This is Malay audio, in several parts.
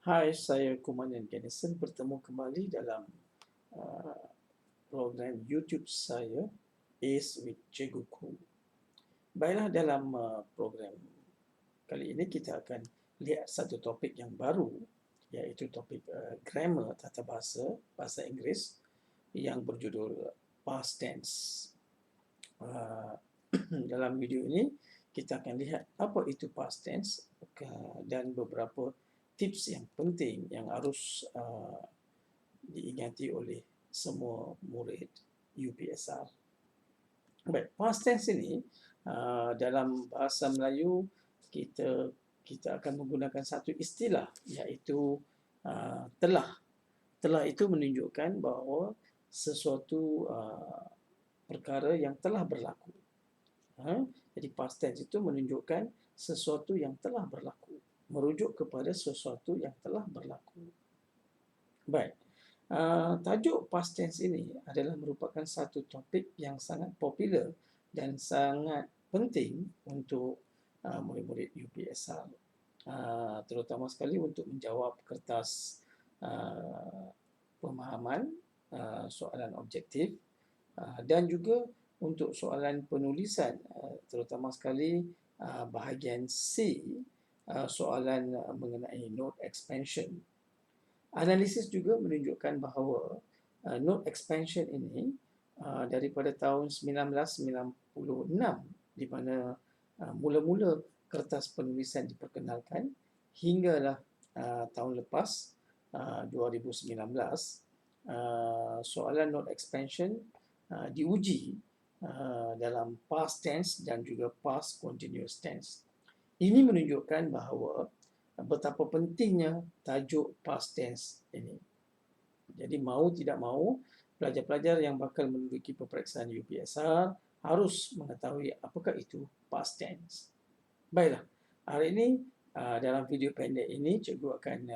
Hai, saya Komandan Kennison bertemu kembali dalam uh, program YouTube saya, Ace with Cikgu Ku. Baiklah, dalam program kali ini kita akan lihat satu topik yang baru, iaitu topik grammar tata bahasa, bahasa Inggeris yang berjudul past tense. Dalam video ini, kita akan lihat apa itu past tense dan beberapa tips yang penting yang harus diingati oleh semua murid UPSR. Baik, past tense ini dalam bahasa Melayu kita akan menggunakan satu istilah, iaitu telah. Telah itu menunjukkan bahawa sesuatu perkara yang telah berlaku. Jadi past tense itu menunjukkan sesuatu yang telah berlaku, merujuk kepada sesuatu yang telah berlaku. Baik, tajuk past tense ini adalah merupakan satu topik yang sangat popular dan sangat penting untuk murid-murid UPSR, terutama sekali untuk menjawab kertas pemahaman, soalan objektif, dan juga untuk soalan penulisan, terutama sekali bahagian C, soalan mengenai note expansion. Analisis juga menunjukkan bahawa note expansion ini daripada tahun 1996, di mana mula-mula kertas penulisan diperkenalkan, hinggalah tahun lepas 2019, soalan note expansion diuji dalam past tense dan juga past continuous tense. Ini menunjukkan bahawa betapa pentingnya tajuk past tense ini. Jadi mau tidak mau, pelajar-pelajar yang bakal menduduki peperiksaan UPSR harus mengetahui apakah itu past tense. Baiklah, hari ini dalam video pendek ini cikgu akan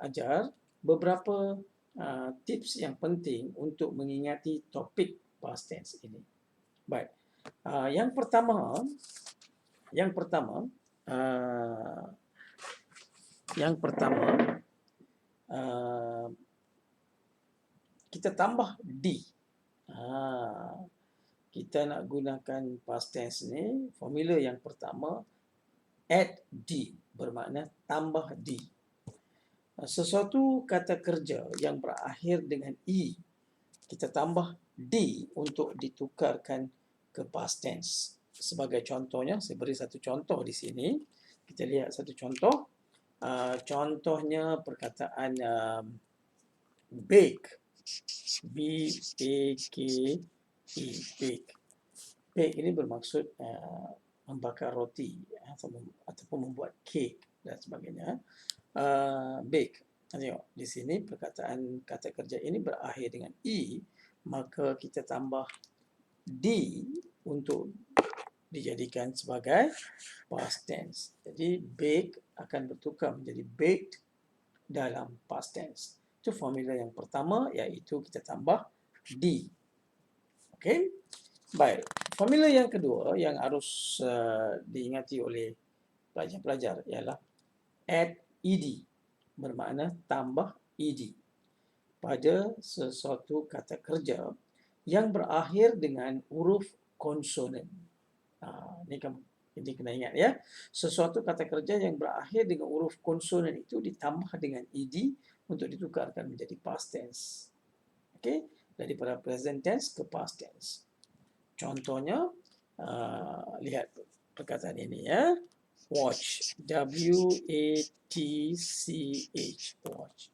ajar beberapa tips yang penting untuk mengingati topik past tense ini. Baik, yang pertama kita tambah D. Kita nak gunakan past tense ni, formula yang pertama add D, bermakna tambah D. Sesuatu kata kerja yang berakhir dengan E, kita tambah D untuk ditukarkan ke past tense. Sebagai contohnya, saya beri satu contoh di sini. Kita lihat satu contoh. Contohnya perkataan bake, B-A-K-E, bake. Bake ini bermaksud membakar roti ataupun membuat kek dan sebagainya. Bake. Tengok, di sini perkataan kata kerja ini berakhir dengan E, maka kita tambah D untuk dijadikan sebagai past tense. Jadi bake akan bertukar menjadi baked dalam past tense. Itu formula yang pertama, iaitu kita tambah D. Okey? Baik. Formula yang kedua yang harus diingati oleh pelajar-pelajar ialah add ed, bermakna tambah ed pada sesuatu kata kerja yang berakhir dengan huruf konsonan. Ini kena ingat ya. Sesuatu kata kerja yang berakhir dengan huruf konsonan itu ditambah dengan ed untuk ditukarkan menjadi past tense. Okey, daripada present tense ke past tense. Contohnya, lihat perkataan ini ya. Watch, W-A-T-C-H, watch.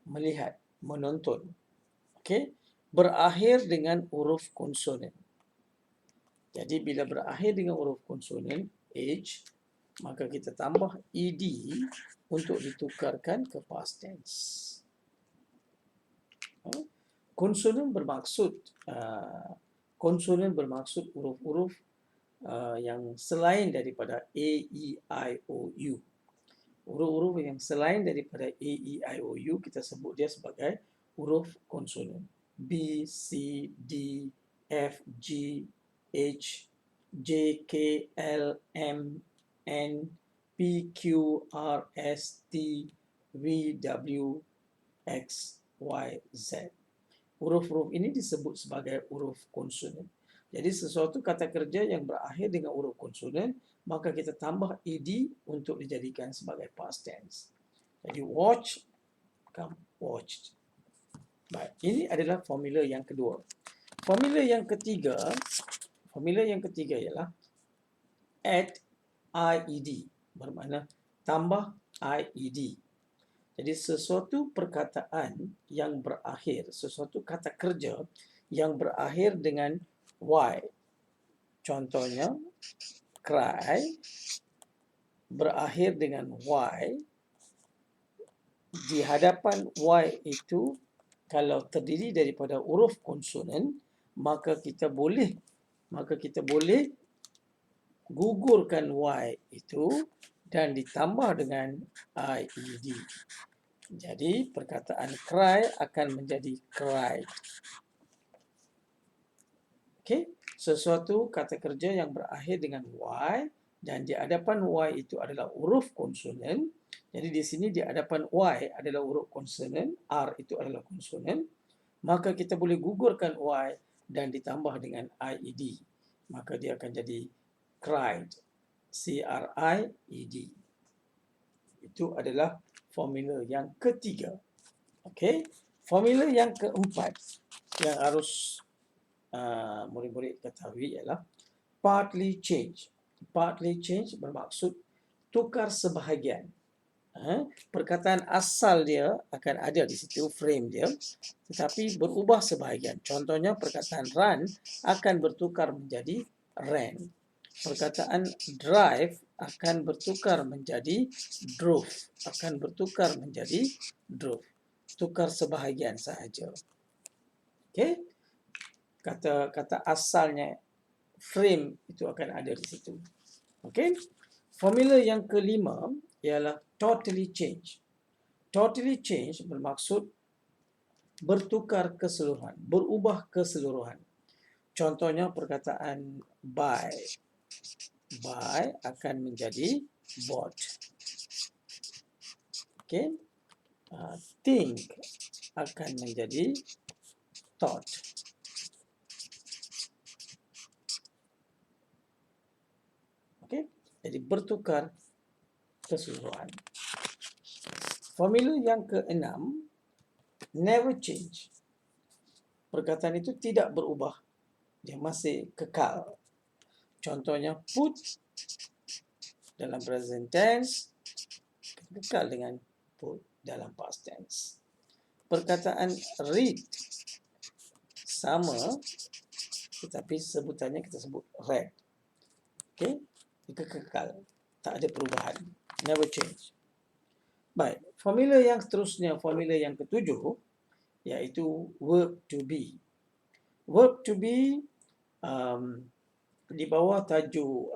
Melihat, menonton. Okey, berakhir dengan huruf konsonan. Jadi bila berakhir dengan huruf konsonan H, maka kita tambah ed untuk ditukarkan ke past tense. Konsonan bermaksud huruf-huruf yang selain daripada A, E, I, O, U. Huruf-huruf yang selain daripada A, E, I, O, U kita sebut dia sebagai huruf konsonan. B, C, D, F, G, H, J, K, L, M, N, P, Q, R, S, T, V, W, X, Y, Z. Huruf-huruf ini disebut sebagai huruf konsonan. Jadi sesuatu kata kerja yang berakhir dengan huruf konsonan, maka kita tambah ed untuk dijadikan sebagai past tense. Jadi watch, become watched. Baik, ini adalah formula yang kedua. Formula yang ketiga ialah add IED, bermakna tambah IED. Jadi sesuatu perkataan yang berakhir, sesuatu kata kerja yang berakhir dengan Y. Contohnya, cry berakhir dengan Y. Di hadapan Y itu, kalau terdiri daripada huruf konsonan, maka kita boleh gugurkan Y itu dan ditambah dengan IED. Jadi perkataan cry akan menjadi cried. Okey, sesuatu kata kerja yang berakhir dengan Y dan di hadapan Y itu adalah huruf konsonan. Jadi di sini di hadapan Y adalah huruf konsonan, R itu adalah konsonan, maka kita boleh gugurkan Y dan ditambah dengan IED. Maka dia akan jadi cried. C-R-I-E-D. Itu adalah formula yang ketiga. Okey, formula yang keempat yang harus murid-murid ketahui ialah partly change. Partly change bermaksud tukar sebahagian. Perkataan asal dia akan ada di situ, frame dia, tetapi berubah sebahagian. Contohnya perkataan run akan bertukar menjadi ran. Perkataan drive akan bertukar menjadi drove, akan bertukar menjadi drove. Tukar sebahagian sahaja. Okey? Kata asalnya frame itu akan ada di situ. Okey? Formula yang kelima ialah totally change. Totally change bermaksud bertukar keseluruhan, berubah keseluruhan. Contohnya perkataan buy. Buy akan menjadi bought. Okey? Think akan menjadi thought. Okey? Jadi bertukar keseluruhan. Formula yang keenam, never change. Perkataan itu tidak berubah. Dia masih kekal. Contohnya put dalam present tense kekal dengan put dalam past tense. Perkataan read sama tetapi sebutannya kita sebut read. Okey? Itu kekal, tak ada perubahan. Never change. Baik, formula yang seterusnya, formula yang ketujuh iaitu verb to be. Verb to be di bawah tajuk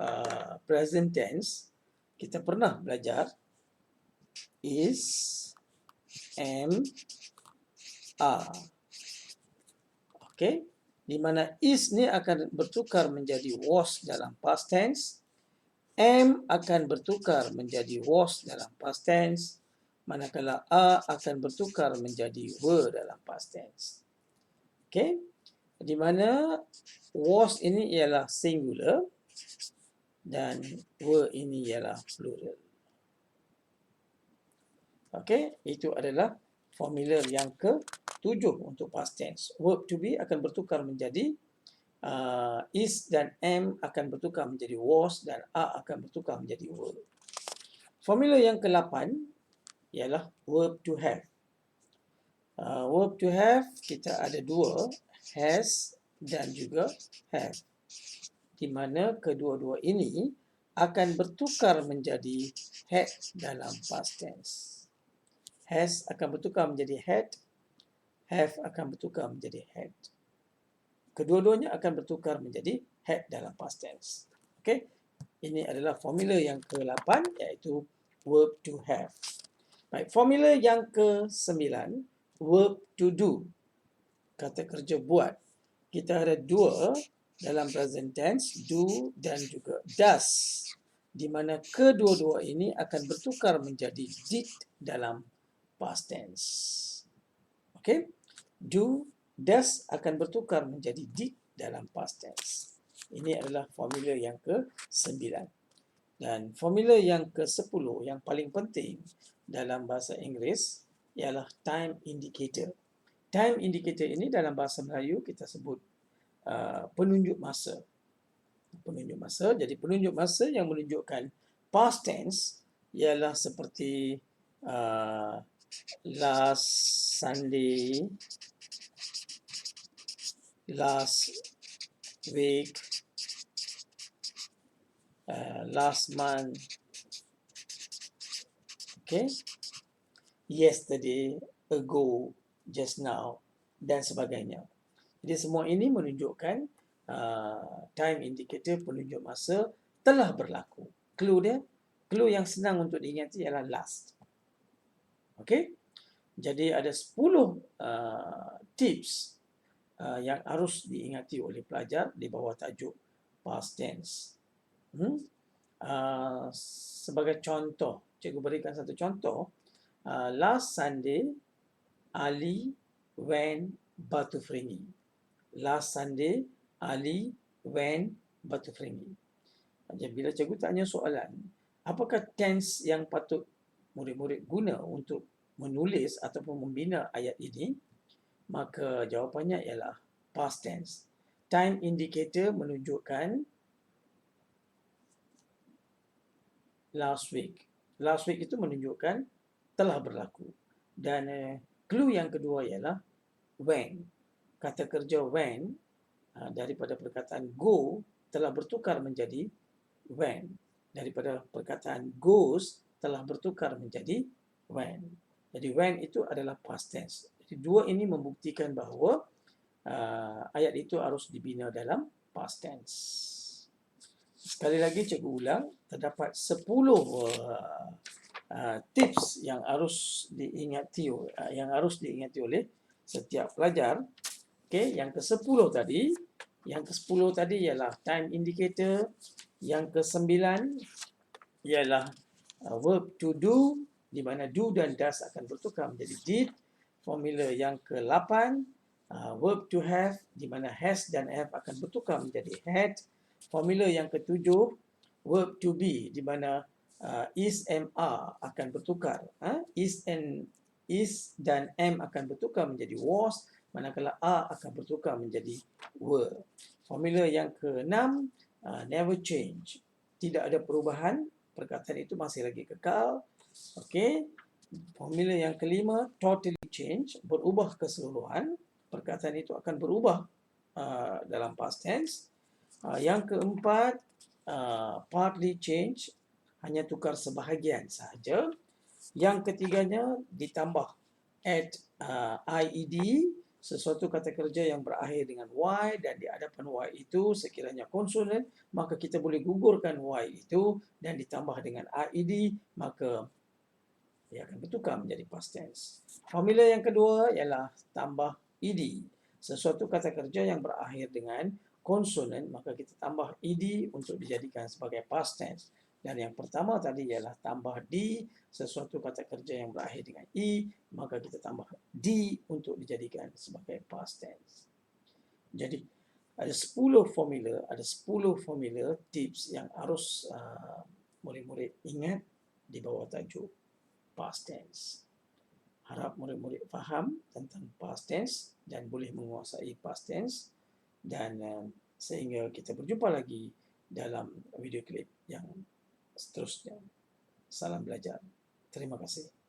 present tense, kita pernah belajar is, am, are. Okey, di mana is ni akan bertukar menjadi was dalam past tense, am akan bertukar menjadi was dalam past tense, manakala are akan bertukar menjadi were dalam past tense. Okey, di mana was ini ialah singular dan were ini ialah plural. Okey, itu adalah formula yang ke-7 untuk past tense. Verb to be akan bertukar menjadi is dan am akan bertukar menjadi was dan are akan bertukar menjadi were. Formula yang ke-8 ialah verb to have. Verb to have kita ada dua, has dan juga have. Di mana kedua-dua ini akan bertukar menjadi had dalam past tense. Has akan bertukar menjadi had, have akan bertukar menjadi had. Kedua-duanya akan bertukar menjadi had dalam past tense. Okey, ini adalah formula yang ke-8 iaitu verb to have. Baik, formula yang ke-9 verb to do. Kata kerja buat. Kita ada dua dalam present tense, do dan juga does. di mana kedua-dua ini akan bertukar menjadi did dalam past tense. Okey? Do, does akan bertukar menjadi did dalam past tense. Ini adalah formula yang ke-9. Dan formula yang ke-10 yang paling penting dalam bahasa Inggeris ialah time indicator. Time indicator ini dalam bahasa Melayu kita sebut penunjuk masa. Penunjuk masa. Jadi penunjuk masa yang menunjukkan past tense ialah seperti last Sunday, last week, last month, okay, yesterday, ago, just now, dan sebagainya. Jadi semua ini menunjukkan time indicator, penunjuk masa telah berlaku. Clue yang senang untuk diingati ialah last. Okey? Jadi ada 10 tips yang harus diingati oleh pelajar di bawah tajuk past tense. Sebagai contoh, cikgu berikan satu contoh. Last Sunday, Ali went Batu Ferringhi. Last Sunday, Ali went Batu Ferringhi. Jadi bila cikgu tanya soalan, apakah tense yang patut murid-murid guna untuk menulis ataupun membina ayat ini, maka jawapannya ialah past tense. Time indicator menunjukkan last week. Last week itu menunjukkan telah berlaku. Dan clue yang kedua ialah when. Kata kerja when daripada perkataan go telah bertukar menjadi when. Daripada perkataan goes telah bertukar menjadi when. Jadi when itu adalah past tense. Jadi dua ini membuktikan bahawa ayat itu harus dibina dalam past tense. Sekali lagi cikgu ulang, terdapat 10 tips yang harus diingati oleh setiap pelajar. Okey, yang ke-10 tadi, ialah time indicator, yang ke-9 ialah verb to do, di mana do dan does akan bertukar menjadi did. Formula yang ke-8 verb to have, di mana has dan have akan bertukar menjadi had. Formula yang ke-7 verb to be, di mana is and are akan bertukar. Is dan am akan bertukar menjadi was, manakala are akan bertukar menjadi were. Formula yang ke-6 never change, tidak ada perubahan, perkataan itu masih lagi kekal. Okey. Formula yang ke-5 totally change, berubah keseluruhan, perkataan itu akan berubah dalam past tense. Yang keempat partly change, hanya tukar sebahagian sahaja. Yang ketiganya ditambah add IED, sesuatu kata kerja yang berakhir dengan Y dan di hadapan Y itu sekiranya konsonan, maka kita boleh gugurkan Y itu dan ditambah dengan IED, maka ia akan bertukar menjadi past tense. Formula yang kedua ialah tambah ED, sesuatu kata kerja yang berakhir dengan konsonan, maka kita tambah ED untuk dijadikan sebagai past tense. Dan yang pertama tadi ialah tambah D, sesuatu kata kerja yang berakhir dengan E, maka kita tambah D untuk dijadikan sebagai past tense. Jadi ada 10 formula tips yang harus murid-murid ingat di bawah tajuk past tense. Harap murid-murid faham tentang past tense dan boleh menguasai past tense. Dan sehingga kita berjumpa lagi dalam video klip yang seterusnya. Salam belajar. Terima kasih.